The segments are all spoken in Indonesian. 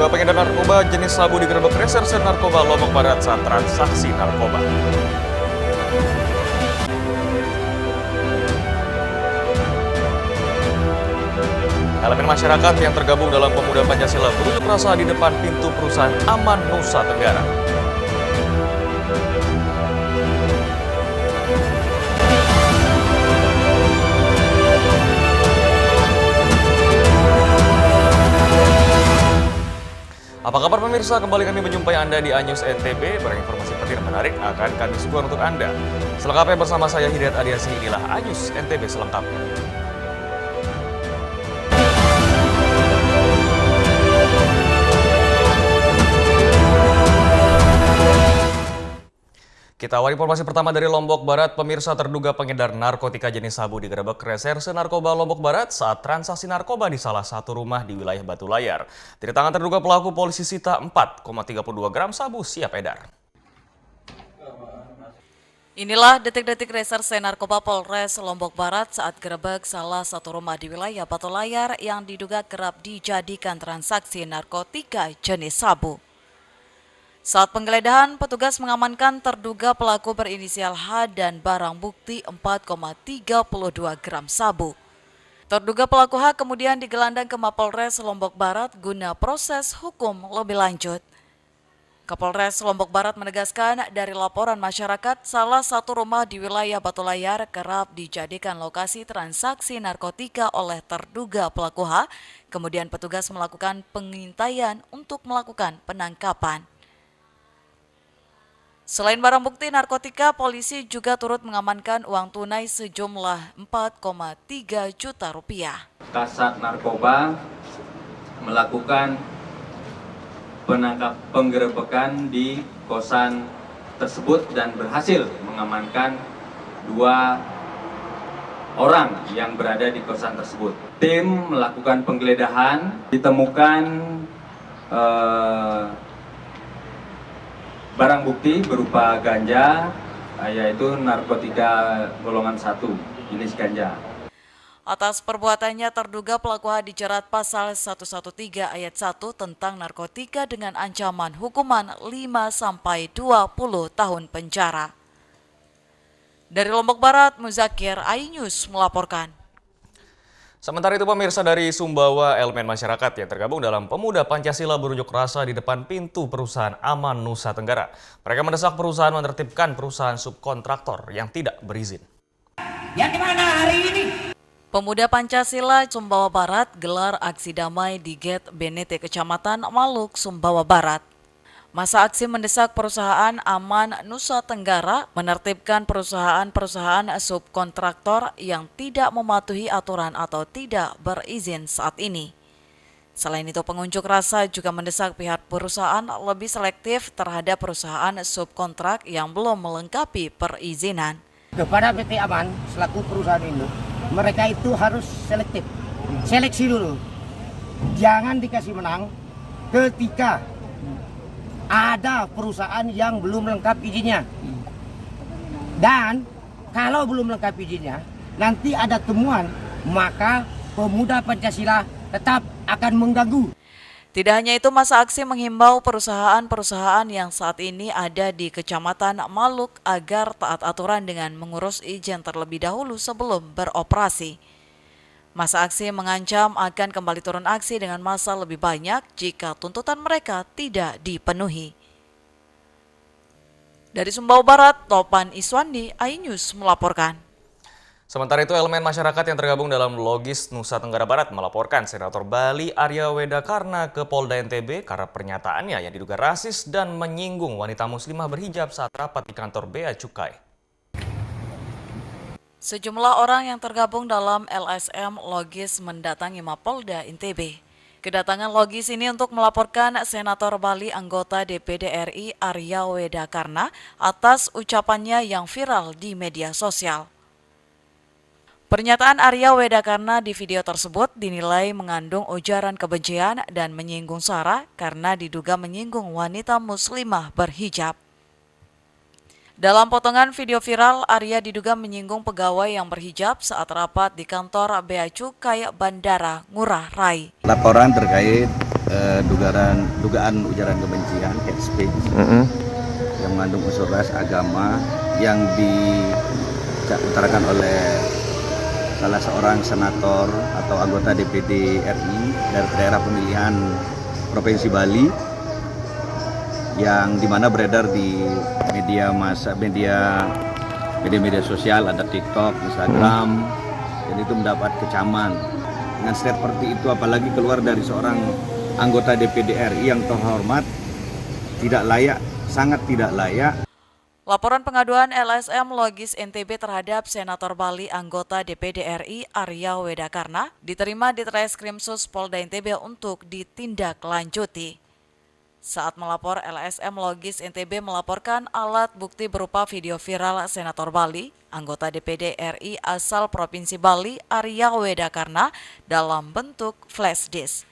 Terduga pengedar narkoba jenis sabu digerebek Reserse Narkoba Lombok Barat saat transaksi narkoba. Elemen masyarakat yang tergabung dalam Pemuda Pancasila berunjuk rasa di depan pintu perusahaan Aman Nusa Tenggara. Apa kabar pemirsa? Kembali kami menjumpai Anda di Anyus NTB. Informasi penting dan menarik akan kami suguhkan untuk Anda. Selengkapnya bersama saya Hidayat Adiasi, inilah Anyus NTB selengkapnya. Kita awali informasi pertama dari Lombok Barat. Pemirsa, terduga pengedar narkotika jenis sabu digerebek Reserse Narkoba Lombok Barat saat transaksi narkoba di salah satu rumah di wilayah Batu Layar. Dari tangan terduga pelaku, polisi sita 4,32 gram sabu siap edar. Inilah detik-detik Reserse Narkoba Polres Lombok Barat saat gerebek salah satu rumah di wilayah Batu Layar yang diduga kerap dijadikan transaksi narkotika jenis sabu. Saat penggeledahan, petugas mengamankan terduga pelaku berinisial H dan barang bukti 4,32 gram sabu. Terduga pelaku H kemudian digelandang ke Mapolres Lombok Barat guna proses hukum lebih lanjut. Kapolres Lombok Barat menegaskan dari laporan masyarakat, salah satu rumah di wilayah Batu Layar kerap dijadikan lokasi transaksi narkotika oleh terduga pelaku H. Kemudian petugas melakukan pengintaian untuk melakukan penangkapan. Selain barang bukti narkotika, polisi juga turut mengamankan uang tunai sejumlah 4,3 juta rupiah. Kasat Narkoba melakukan penggerebekan di kosan tersebut dan berhasil mengamankan 2 orang yang berada di kosan tersebut. Tim melakukan penggeledahan, ditemukan barang bukti berupa ganja, yaitu narkotika golongan 1, jenis ganja. Atas perbuatannya, terduga pelaku H dijerat pasal 113 ayat 1 tentang narkotika dengan ancaman hukuman 5-20 tahun penjara. Dari Lombok Barat, Muzakir, iNews melaporkan. Sementara itu pemirsa, dari Sumbawa, elemen masyarakat yang tergabung dalam Pemuda Pancasila berunjuk rasa di depan pintu perusahaan Aman Nusa Tenggara. Mereka mendesak perusahaan menertibkan perusahaan subkontraktor yang tidak berizin. Yang dimana hari ini? Pemuda Pancasila Sumbawa Barat gelar aksi damai di Gate BNT Kecamatan Maluk, Sumbawa Barat. Masa aksi mendesak perusahaan Aman Nusa Tenggara menertibkan perusahaan-perusahaan subkontraktor yang tidak mematuhi aturan atau tidak berizin saat ini. Selain itu, pengunjuk rasa juga mendesak pihak perusahaan lebih selektif terhadap perusahaan subkontrak yang belum melengkapi perizinan. Kepada PT Aman selaku perusahaan ini, mereka itu harus selektif. Seleksi dulu. Jangan dikasih menang ketika ada perusahaan yang belum lengkap izinnya. Dan kalau belum lengkap izinnya, nanti ada temuan, maka Pemuda Pancasila tetap akan mengganggu. Tidak hanya itu, masa aksi menghimbau perusahaan-perusahaan yang saat ini ada di Kecamatan Maluk agar taat aturan dengan mengurus izin terlebih dahulu sebelum beroperasi. Masa aksi mengancam akan kembali turun aksi dengan massa lebih banyak jika tuntutan mereka tidak dipenuhi. Dari Sumbawa Barat, Topan Iswandi, iNews melaporkan. Sementara itu, elemen masyarakat yang tergabung dalam Logis Nusa Tenggara Barat melaporkan Senator Bali Arya Wedakarna ke Polda NTB karena pernyataannya yang diduga rasis dan menyinggung wanita muslimah berhijab saat rapat di kantor Bea Cukai. Sejumlah orang yang tergabung dalam LSM Logis mendatangi Mapolda NTB. Kedatangan Logis ini untuk melaporkan Senator Bali anggota DPD RI Arya Wedakarna atas ucapannya yang viral di media sosial. Pernyataan Arya Wedakarna di video tersebut dinilai mengandung ujaran kebencian dan menyinggung SARA karena diduga menyinggung wanita muslimah berhijab. Dalam potongan video viral, Arya diduga menyinggung pegawai yang berhijab saat rapat di kantor Bea Cukai Bandara Ngurah Rai. Laporan terkait dugaan ujaran kebencian, hate speech, yang mengandung unsur ras, agama, yang diutarakan oleh salah seorang senator atau anggota DPD RI dari daerah pemilihan Provinsi Bali, yang dimana beredar di media sosial, ada TikTok, Instagram, dan itu mendapat kecaman. Dengan seperti itu, apalagi keluar dari seorang anggota DPD RI yang terhormat, tidak layak, sangat tidak layak. Laporan pengaduan LSM Logis NTB terhadap Senator Bali anggota DPD RI Arya Wedakarna diterima di Treskrimsus Polda NTB untuk ditindaklanjuti. Saat melapor, LSM Logis NTB melaporkan alat bukti berupa video viral Senator Bali, anggota DPD RI asal Provinsi Bali Arya Wedakarna dalam bentuk flash disk.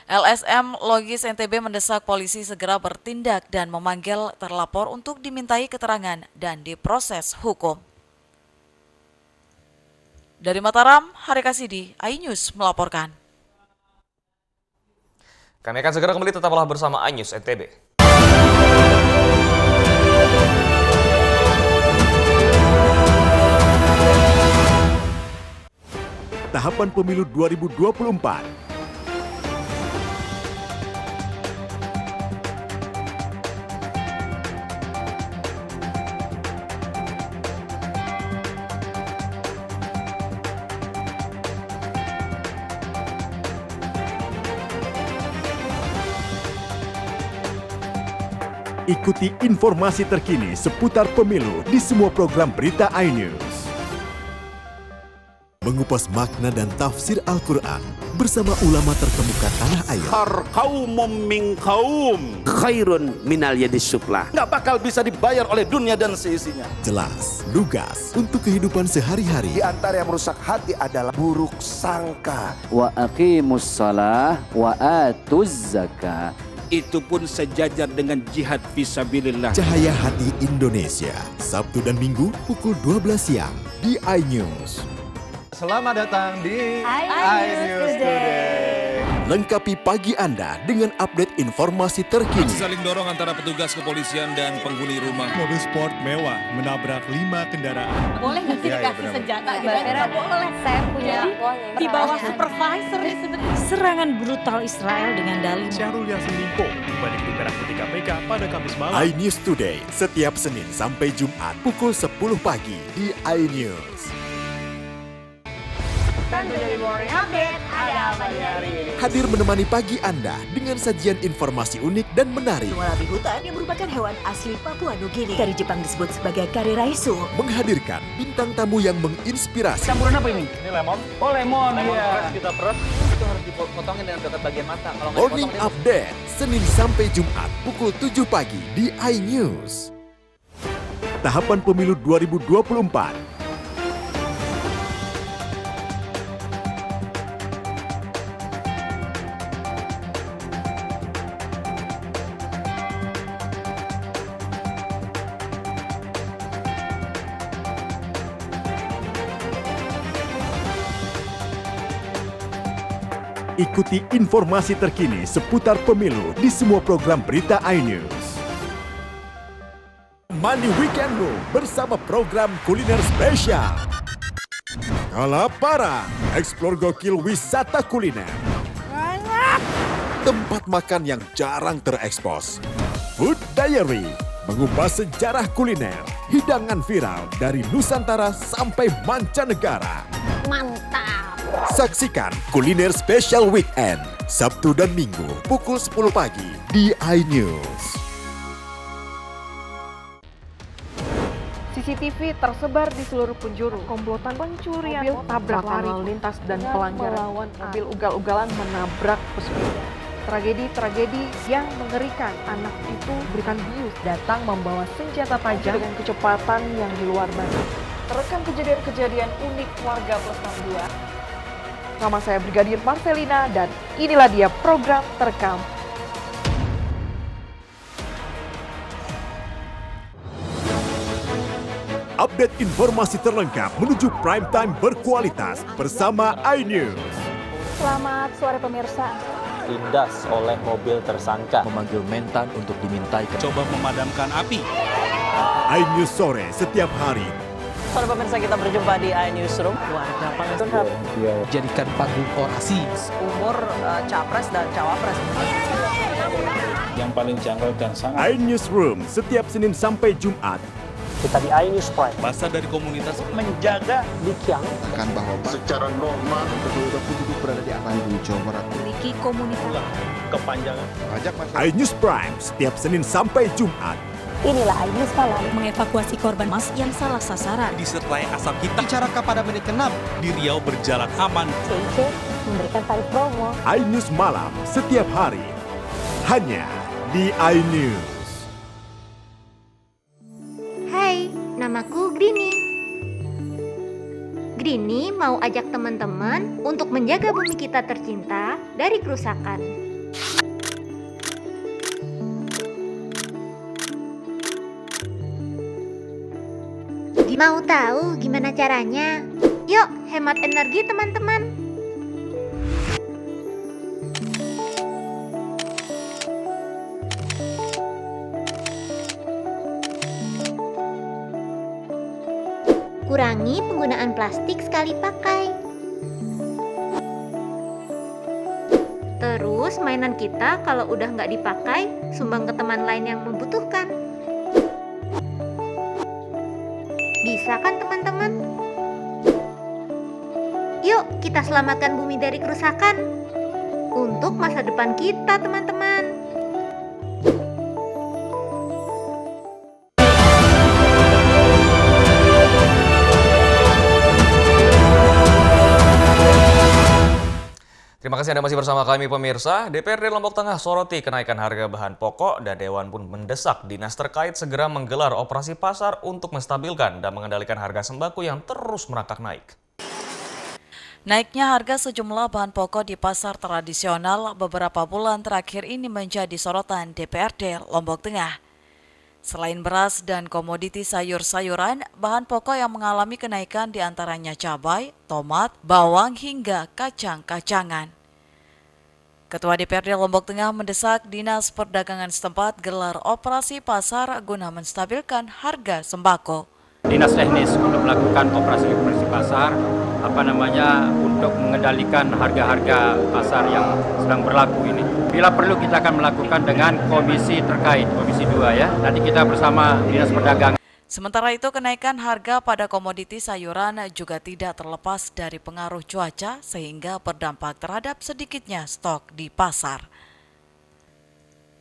LSM Logis NTB mendesak polisi segera bertindak dan memanggil terlapor untuk dimintai keterangan dan diproses hukum. Dari Mataram, Hari Kasidi, iNews melaporkan. Kami akan segera kembali, tetaplah bersama iNews NTB. Tahapan Pemilu 2024. Ikuti informasi terkini seputar pemilu di semua program berita iNews. Mengupas makna dan tafsir Al-Quran bersama ulama terkemuka tanah air. Kaumum min kaum khairun minal yadis sufla. Nggak bakal bisa dibayar oleh dunia dan seisinya. Jelas, lugas untuk kehidupan sehari-hari. Di antara yang merusak hati adalah buruk sangka. Wa aqimus shalah wa atuz zakah. Itu pun sejajar dengan jihad fisabilillah. Cahaya Hati Indonesia, Sabtu dan Minggu pukul 12 siang di iNews. Selamat datang di iNews Today. Lengkapi pagi Anda dengan update informasi terkini. Saling dorong antara petugas kepolisian dan penghuni rumah. Mobil sport mewah menabrak 5 kendaraan. Boleh nggak sih dikasih senjata? Tidak boleh. Saya punya di bawah supervisor nih sebenarnya. Serangan brutal Israel dengan dalih Syahrul Yassin Limpo balik di Merah Putih KPK pada Kamis malam. iNews Today setiap Senin sampai Jumat pukul 10 pagi di iNews. Dari Morning Update, ada apa di hari ini? Hadir menemani pagi Anda dengan sajian informasi unik dan menarik. Wallaby hutan yang merupakan hewan asli Papua Nugini. Dari Jepang disebut sebagai kare raisu. Menghadirkan bintang tamu yang menginspirasi. Campuran apa ini? Ini lemon. Oh lemon, iya. Kita peres, itu harus dipotongin dengan dekat bagian mata. Kalau nggak Morning Update, Senin sampai Jumat pukul 7 pagi di iNews. Tahapan Pemilu 2024. Ikuti informasi terkini seputar pemilu di semua program berita iNews. Money Weekendmu bersama program kuliner spesial. Kalaparan, eksplor gokil wisata kuliner. Tempat makan yang jarang terekspos. Food Diary, mengupas sejarah kuliner, hidangan viral dari Nusantara sampai mancanegara. Mantap. Saksikan Kuliner Special Weekend, Sabtu dan Minggu pukul 10 pagi di iNews. CCTV tersebar di seluruh penjuru. Komplotan pencurian, mobil tabrak lalu lintas dan pelanggaran. Melawan mobil ugal-ugalan menabrak pesepeda. Tragedi-tragedi yang mengerikan. Anak itu berikan bius, datang membawa senjata tajam dengan kecepatan yang di luar batas. Terekam kejadian-kejadian unik warga Plus 62. Nama saya Brigadir Marcelina dan inilah dia program terekam. Update informasi terlengkap menuju prime time berkualitas bersama iNews. Selamat sore pemirsa. Tindas oleh mobil tersangka. Memanggil mentan untuk dimintai. Coba memadamkan api. iNews Sore setiap hari. Sore pemirsa, kita berjumpa di iNewsroom. Warga Pangandaran Jadikan panggung orasi. umur capres dan cawapres. Yang paling janggal dan sangat. iNewsroom setiap Senin sampai Jumat. Kita di iNews Prime. Masa dari komunitas menjaga Likiang. Akan bahwa secara normal penduduk berada di Bandung, Jawa Barat. Memiliki komunitas. Kepanjangan. Ajak iNews Prime setiap Senin sampai Jumat. Inilah iNews Malam. Mengevakuasi korban mas yang salah sasaran. Disertai asap hitam. Bicara pada menit ke-6 di Riau berjalan aman. CIC memberikan tarif promo. iNews Malam setiap hari. Hanya di iNews. Hai, namaku Grini. Grini mau ajak teman-teman untuk menjaga bumi kita tercinta dari kerusakan. Mau tahu gimana caranya? Yuk, hemat energi teman-teman. Kurangi penggunaan plastik sekali pakai. Terus mainan kita kalau udah nggak dipakai, sumbang ke teman lain yang membutuhkan. Bisa kan teman-teman? Yuk kita selamatkan bumi dari kerusakan untuk masa depan kita teman-teman. Terima kasih Anda masih bersama kami pemirsa. DPRD Lombok Tengah soroti kenaikan harga bahan pokok dan Dewan pun mendesak dinas terkait segera menggelar operasi pasar untuk menstabilkan dan mengendalikan harga sembako yang terus merangkak naik. Naiknya harga sejumlah bahan pokok di pasar tradisional beberapa bulan terakhir ini menjadi sorotan DPRD Lombok Tengah. Selain beras dan komoditi sayur-sayuran, bahan pokok yang mengalami kenaikan diantaranya cabai, tomat, bawang hingga kacang-kacangan. Ketua DPRD Lombok Tengah mendesak Dinas Perdagangan setempat gelar operasi pasar guna menstabilkan harga sembako. Dinas teknis untuk melakukan operasi pasar, untuk mengendalikan harga-harga pasar yang sedang berlaku ini. Bila perlu kita akan melakukan dengan komisi terkait, komisi 2 ya. Nanti kita bersama Dinas Perdagangan. Sementara itu kenaikan harga pada komoditi sayuran juga tidak terlepas dari pengaruh cuaca sehingga berdampak terhadap sedikitnya stok di pasar.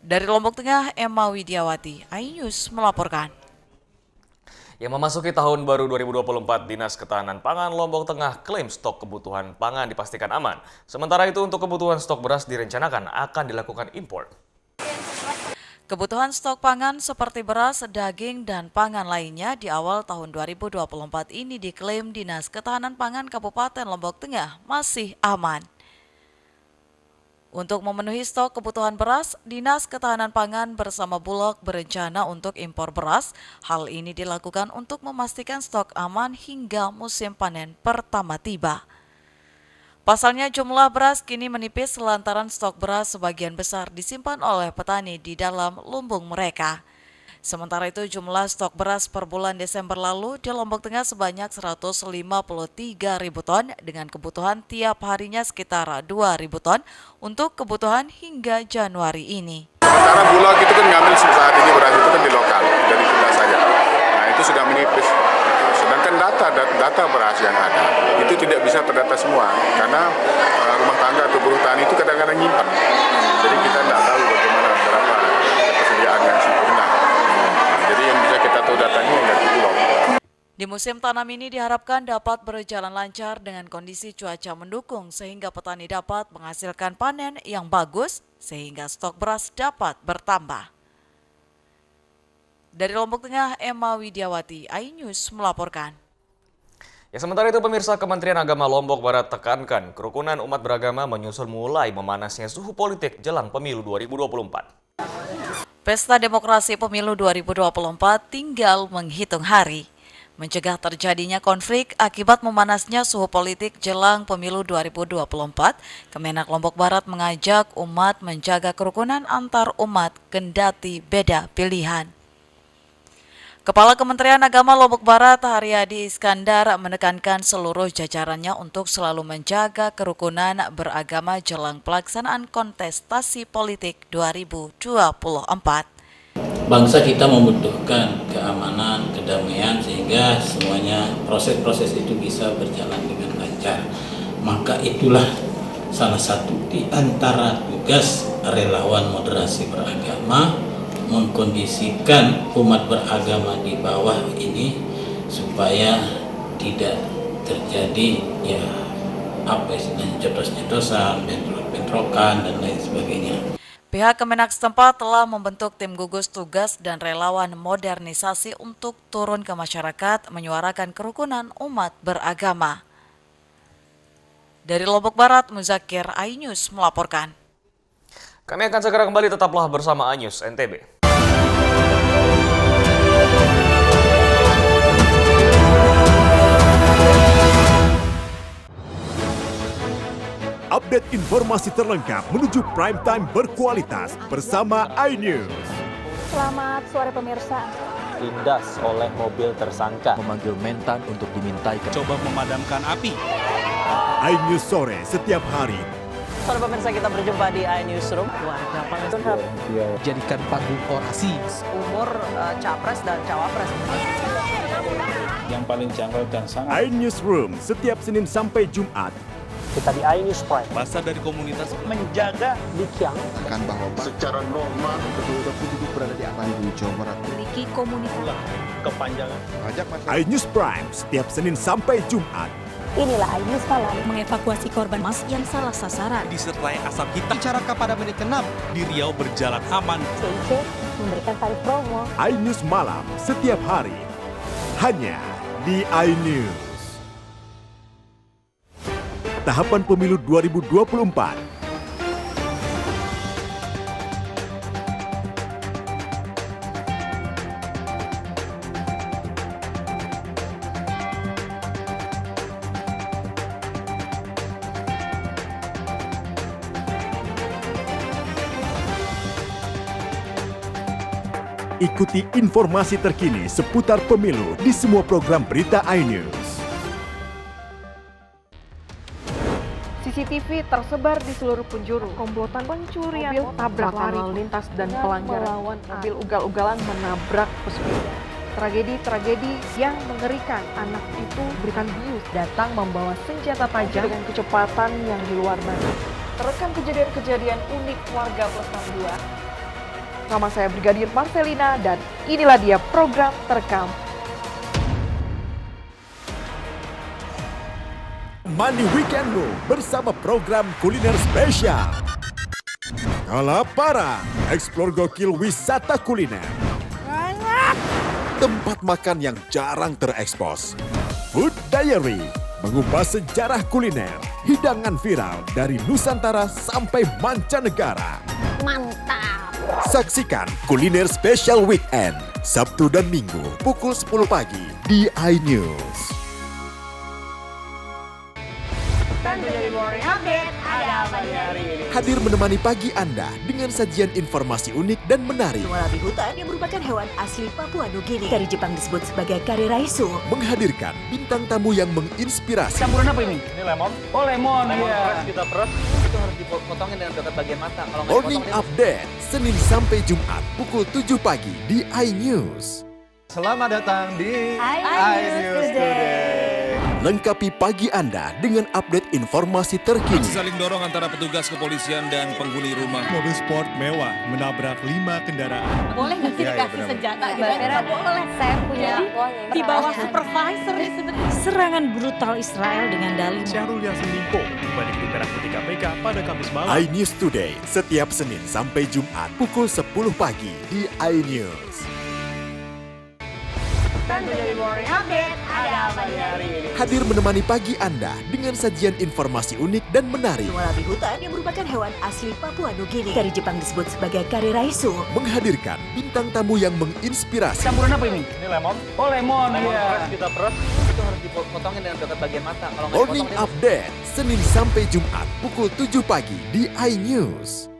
Dari Lombok Tengah, Emma Widiawati, iNews melaporkan. Yang memasuki tahun baru 2024, Dinas Ketahanan Pangan Lombok Tengah klaim stok kebutuhan pangan dipastikan aman. Sementara itu untuk kebutuhan stok beras direncanakan akan dilakukan impor. Kebutuhan stok pangan seperti beras, daging, dan pangan lainnya di awal tahun 2024 ini diklaim Dinas Ketahanan Pangan Kabupaten Lombok Tengah masih aman. Untuk memenuhi stok kebutuhan beras, Dinas Ketahanan Pangan bersama Bulog berencana untuk impor beras. Hal ini dilakukan untuk memastikan stok aman hingga musim panen pertama tiba. Pasalnya jumlah beras kini menipis lantaran stok beras sebagian besar disimpan oleh petani di dalam lumbung mereka. Sementara itu jumlah stok beras per bulan Desember lalu di Lombok Tengah sebanyak 153.000 ton dengan kebutuhan tiap harinya sekitar 2.000 ton untuk kebutuhan hingga Januari ini. Sementara Bulog itu kan ngambil saat ini beras itu kan di lokal dari kita saja. Nah itu sudah menipis. Sedangkan data beras yang ada itu tidak bisa terdata semua karena rumah tangga atau buruh tani itu kadang-kadang nyimpan. Jadi kita tidak tahu bagaimana berapa ketersediaan yang sempurna. Jadi yang bisa kita tahu datanya yang dari Bulog. Di musim tanam ini diharapkan dapat berjalan lancar dengan kondisi cuaca mendukung sehingga petani dapat menghasilkan panen yang bagus sehingga stok beras dapat bertambah. Dari Lombok Tengah, Emma Widiawati, iNews melaporkan. Ya, sementara itu pemirsa, Kementerian Agama Lombok Barat tekankan kerukunan umat beragama menyusul mulai memanasnya suhu politik jelang pemilu 2024. Pesta demokrasi pemilu 2024 tinggal menghitung hari. Mencegah terjadinya konflik akibat memanasnya suhu politik jelang pemilu 2024, Kemenak Lombok Barat mengajak umat menjaga kerukunan antar umat kendati beda pilihan. Kepala Kementerian Agama Lombok Barat, Haryadi Iskandar, menekankan seluruh jajarannya untuk selalu menjaga kerukunan beragama jelang pelaksanaan kontestasi politik 2024. Bangsa kita membutuhkan keamanan, kedamaian, sehingga semuanya proses-proses itu bisa berjalan dengan lancar. Maka itulah salah satu di antara tugas relawan moderasi beragama, mengkondisikan umat beragama di bawah ini supaya tidak terjadi jotos-jotosan, bentrokan dan lain sebagainya. Pihak Kemenak setempat telah membentuk tim gugus tugas dan relawan modernisasi untuk turun ke masyarakat menyuarakan kerukunan umat beragama. Dari Lombok Barat, Muzakir, iNews melaporkan. Kami akan segera kembali, tetaplah bersama iNews NTB. Update informasi terlengkap menuju prime time berkualitas bersama iNews. Selamat sore pemirsa. Ditindas oleh mobil tersangka, memanggil mentan untuk dimintai coba memadamkan api. iNews sore setiap hari. Sore pemirsa, kita berjumpa di iNewsroom. Warga Palestina Jadikan panggung orasi. umur capres dan cawapres. Yang paling janggal dan sangat. iNewsroom setiap Senin sampai Jumat. Kita di iNews Prime. Masa dari komunitas menjaga Dikyang Akan bahwa secara normal kedua penduduk berada di Bandung, Jawa Barat. Memiliki komunitas kepanjangan. iNews Prime setiap Senin sampai Jumat. Inilah iNews Malam. mengevakuasi korban emas yang salah sasaran. disertai asap hitam. Bicarakan pada menit ke-6 di Riau berjalan aman. CIC memberikan tarif promo. iNews Malam setiap hari. Hanya di iNews. Tahapan Pemilu 2024. Ikuti informasi terkini seputar pemilu di semua program berita iNews. CCTV tersebar di seluruh penjuru. Komplotan pencurian mobil, tabrak lari lintas dan pelanggaran mobil ugal-ugalan menabrak pesepeda. Tragedi-tragedi yang mengerikan. Anak itu berikan bius datang membawa senjata tajam dengan kecepatan yang di luar batas. Terekam kejadian-kejadian unik warga plus 62. Nama saya Brigadir Marcelina dan inilah dia program terekam. Mandi weekendmu bersama program kuliner spesial. Kalaparan, eksplor gokil wisata kuliner. Tempat makan yang jarang terekspos. Food Diary, mengupas sejarah kuliner, hidangan viral dari Nusantara sampai mancanegara. Mantap. Saksikan kuliner spesial weekend, Sabtu dan Minggu pukul 10 pagi di iNews. Hadir menemani pagi Anda dengan sajian informasi unik dan menarik. Walabi hutan yang merupakan hewan asli Papua Nugini. Dari Jepang disebut sebagai kare raisu. Menghadirkan bintang tamu yang menginspirasi. Campuran apa ini? Ini lemon. Oh lemon, iya. Kita peras. Itu harus dipotongin dengan dekat bagian mata. Kalau nggak Morning Update, Senin sampai Jumat pukul 7 pagi di iNews. Selamat datang di iNews Today. Lengkapi pagi Anda dengan update informasi terkini. Saling dorong antara petugas kepolisian dan penghuni rumah. Mobil sport mewah menabrak 5 kendaraan. Boleh nggak sih dikasih senjata? Nggak boleh. Saya punya di bawah supervisor sebenarnya. Serangan brutal Israel dengan dalih Syahrul Yassin Limpo balik di Merah Putih KPK pada Kamis malam. iNews Today setiap Senin sampai Jumat pukul 10 pagi di iNews. Dari Morning Update ada Hadir menemani pagi Anda dengan sajian informasi unik dan menarik. Wallaby hutan yang merupakan hewan asli Papua Nugini. Dari Jepang disebut sebagai kare raisu. Menghadirkan bintang tamu yang menginspirasi. Campuran apa ini? Ini lemon. Oh lemon, ya. Kita peres. Itu harus dipotongin dengan dekat bagian mata. Kalau nggak Morning Update, Senin sampai Jumat pukul 7 pagi di iNews.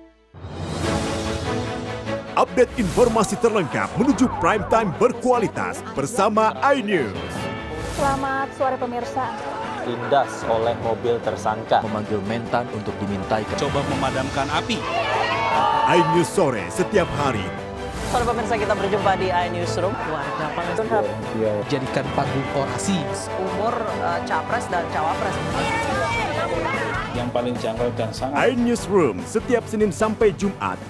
Update informasi terlengkap menuju prime time berkualitas bersama iNews. Selamat sore pemirsa. Tindas oleh mobil tersangka. Memanggil mentan untuk dimintai. Coba memadamkan api. iNews sore setiap hari. Sore pemirsa, kita berjumpa di iNewsroom. Warga panas Tunhab. Jadikan panggung orasi. Umur capres dan cawapres. Yang paling janggal dan sangat. iNewsroom setiap Senin sampai Jumat.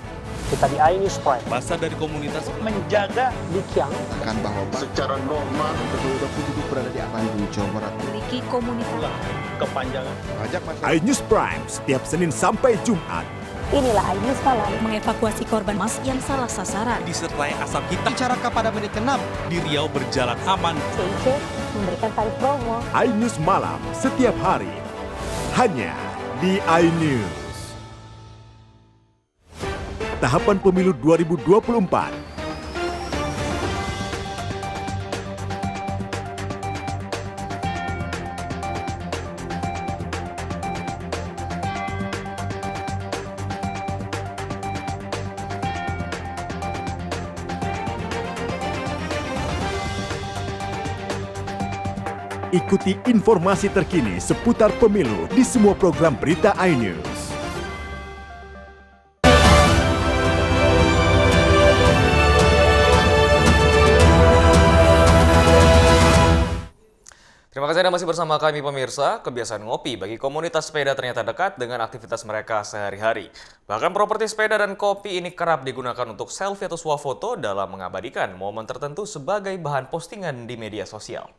Kita di iNews Prime. Masa dari komunitas menjaga Dikyang. Kan bahwa secara normal kedua kubu berada di Bandung, Jawa Barat. Memiliki komunitas. Kepanjangan. Ajak masyarakat. iNews Prime setiap Senin sampai Jumat. Inilah iNews Malam. Mengevakuasi korban emas yang salah sasaran. disertai asap hitam. Bicara pada menit ke-6 di Riau berjalan aman. CIC memberikan tarif promo. iNews Malam setiap hari. Hanya di iNews. Tahapan pemilu 2024. Ikuti informasi terkini seputar pemilu di semua program berita iNews. Terima kasih Anda masih bersama kami pemirsa. Kebiasaan ngopi bagi komunitas sepeda ternyata dekat dengan aktivitas mereka sehari-hari. Bahkan properti sepeda dan kopi ini kerap digunakan untuk selfie atau swafoto dalam mengabadikan momen tertentu sebagai bahan postingan di media sosial.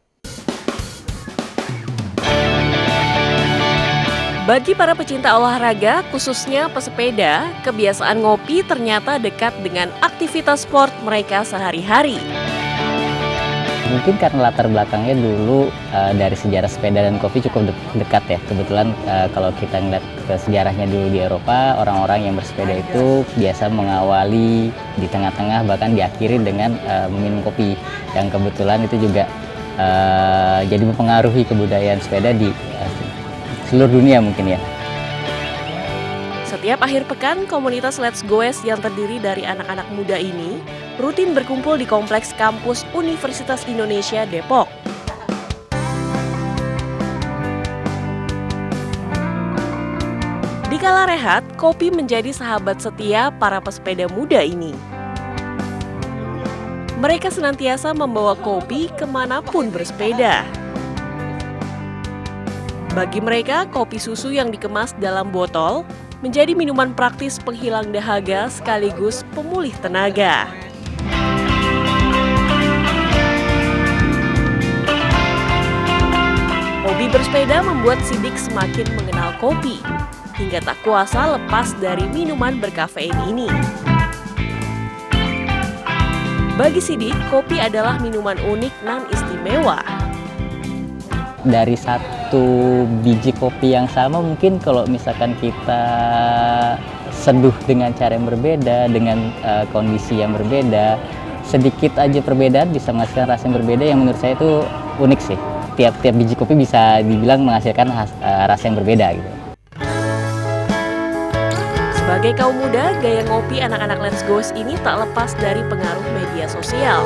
Bagi para pecinta olahraga, khususnya pesepeda, kebiasaan ngopi ternyata dekat dengan aktivitas sport mereka sehari-hari. Mungkin karena latar belakangnya dulu dari sejarah sepeda dan kopi cukup dekat ya. Kebetulan kalau kita ngeliat ke sejarahnya dulu di Eropa, orang-orang yang bersepeda itu biasa mengawali di tengah-tengah bahkan diakhiri dengan meminum kopi. Yang kebetulan itu juga jadi mempengaruhi kebudayaan sepeda di seluruh dunia mungkin ya. Setiap akhir pekan, komunitas Let's Goes yang terdiri dari anak-anak muda ini rutin berkumpul di kompleks kampus Universitas Indonesia Depok. Di kala rehat, kopi menjadi sahabat setia para pesepeda muda ini. Mereka senantiasa membawa kopi kemanapun bersepeda. Bagi mereka, kopi susu yang dikemas dalam botol menjadi minuman praktis penghilang dahaga sekaligus pemulih tenaga. Hobi bersepeda membuat Sidik semakin mengenal kopi, hingga tak kuasa lepas dari minuman berkafein ini. Bagi Sidik, kopi adalah minuman unik nan istimewa. Dari satu biji kopi yang sama mungkin kalau misalkan kita seduh dengan cara yang berbeda, dengan kondisi yang berbeda, sedikit aja perbedaan bisa menghasilkan rasa yang berbeda yang menurut saya itu unik sih. Tiap biji kopi bisa dibilang menghasilkan rasa yang berbeda gitu. Sebagai kaum muda, gaya ngopi anak-anak Let's Goes ini tak lepas dari pengaruh media sosial.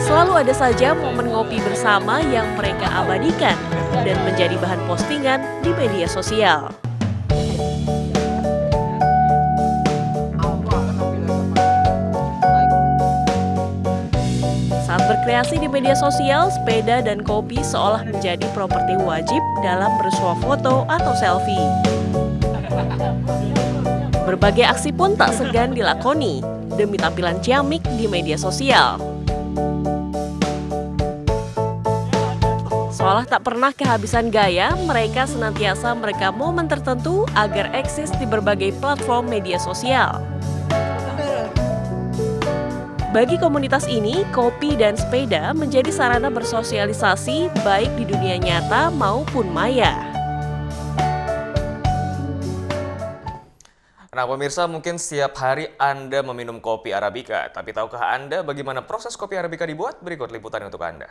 Selalu ada saja momen ngopi bersama yang mereka abadikan dan menjadi bahan postingan di media sosial. Saat berkreasi di media sosial, sepeda dan kopi seolah menjadi properti wajib dalam bersuah foto atau selfie. Berbagai aksi pun tak segan dilakoni demi tampilan ciamik di media sosial. Seolah tak pernah kehabisan gaya, mereka senantiasa merekam momen tertentu agar eksis di berbagai platform media sosial. Bagi komunitas ini, kopi dan sepeda menjadi sarana bersosialisasi baik di dunia nyata maupun maya. Nah pemirsa, mungkin setiap hari Anda meminum kopi Arabica, tapi tahukah Anda bagaimana proses kopi Arabica dibuat? Berikut liputannya untuk Anda.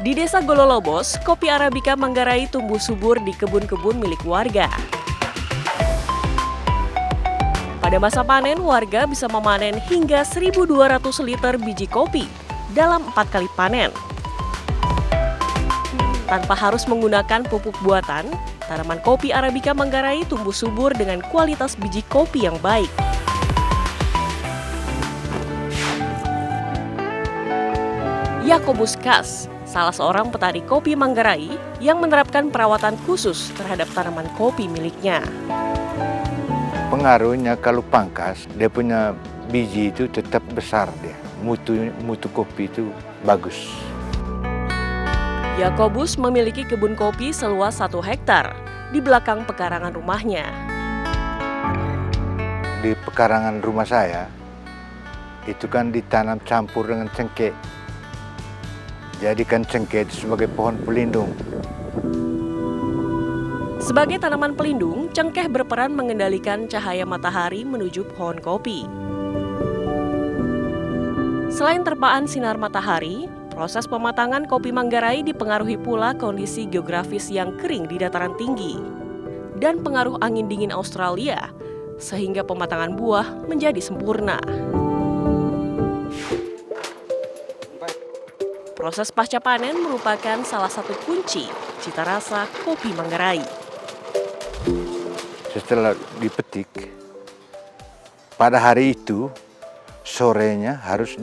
Di Desa Gololobos, kopi Arabica Manggarai tumbuh subur di kebun-kebun milik warga. Pada masa panen, warga bisa memanen hingga 1.200 liter biji kopi dalam 4 kali panen. Tanpa harus menggunakan pupuk buatan, tanaman kopi Arabica Manggarai tumbuh subur dengan kualitas biji kopi yang baik. Yakobus Kas, salah seorang petani kopi Manggarai yang menerapkan perawatan khusus terhadap tanaman kopi miliknya. Pengaruhnya kalau pangkas, dia punya biji itu tetap besar dia. Mutu kopi itu bagus. Yakobus memiliki kebun kopi seluas 1 hektar di belakang pekarangan rumahnya. Di pekarangan rumah saya, itu kan ditanam campur dengan cengkeh. Jadikan cengkeh sebagai pohon pelindung. Sebagai tanaman pelindung, cengkeh berperan mengendalikan cahaya matahari menuju pohon kopi. Selain terpaan sinar matahari, proses pematangan kopi Manggarai dipengaruhi pula kondisi geografis yang kering di dataran tinggi dan pengaruh angin dingin Australia, sehingga pematangan buah menjadi sempurna. Proses pasca panen merupakan salah satu kunci cita rasa kopi Manggarai. Setelah dipetik, pada hari itu sorenya harus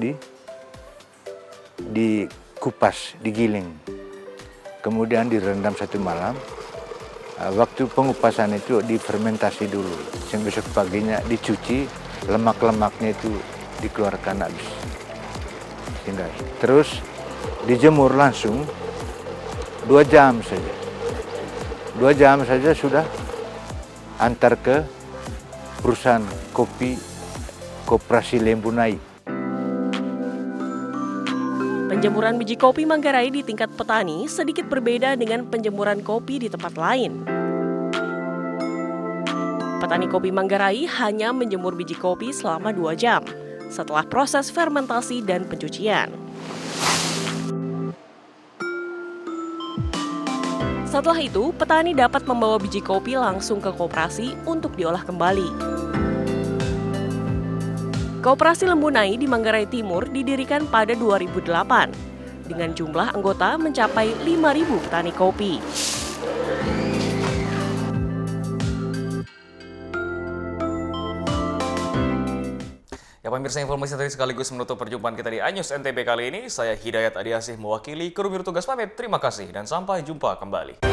dikupas, digiling. Kemudian direndam 1 malam. Waktu pengupasan itu difermentasi dulu. Besok paginya dicuci, lemak-lemaknya itu dikeluarkan habis. Sehingga terus dijemur langsung 2 jam saja. 2 jam saja sudah antar ke perusahaan kopi Koperasi Lembunai. Penjemuran biji kopi Manggarai di tingkat petani sedikit berbeda dengan penjemuran kopi di tempat lain. Petani kopi Manggarai hanya menjemur biji kopi selama 2 jam setelah proses fermentasi dan pencucian. Setelah itu, petani dapat membawa biji kopi langsung ke koperasi untuk diolah kembali. Koperasi Lembunai di Manggarai Timur didirikan pada 2008 dengan jumlah anggota mencapai 5.000 petani kopi. Ya pemirsa, informasi tadi sekaligus menutup perjumpaan kita di iNews NTB kali ini. Saya Hidayat Adiasih mewakili kru bertugas pamit. Terima kasih dan sampai jumpa kembali.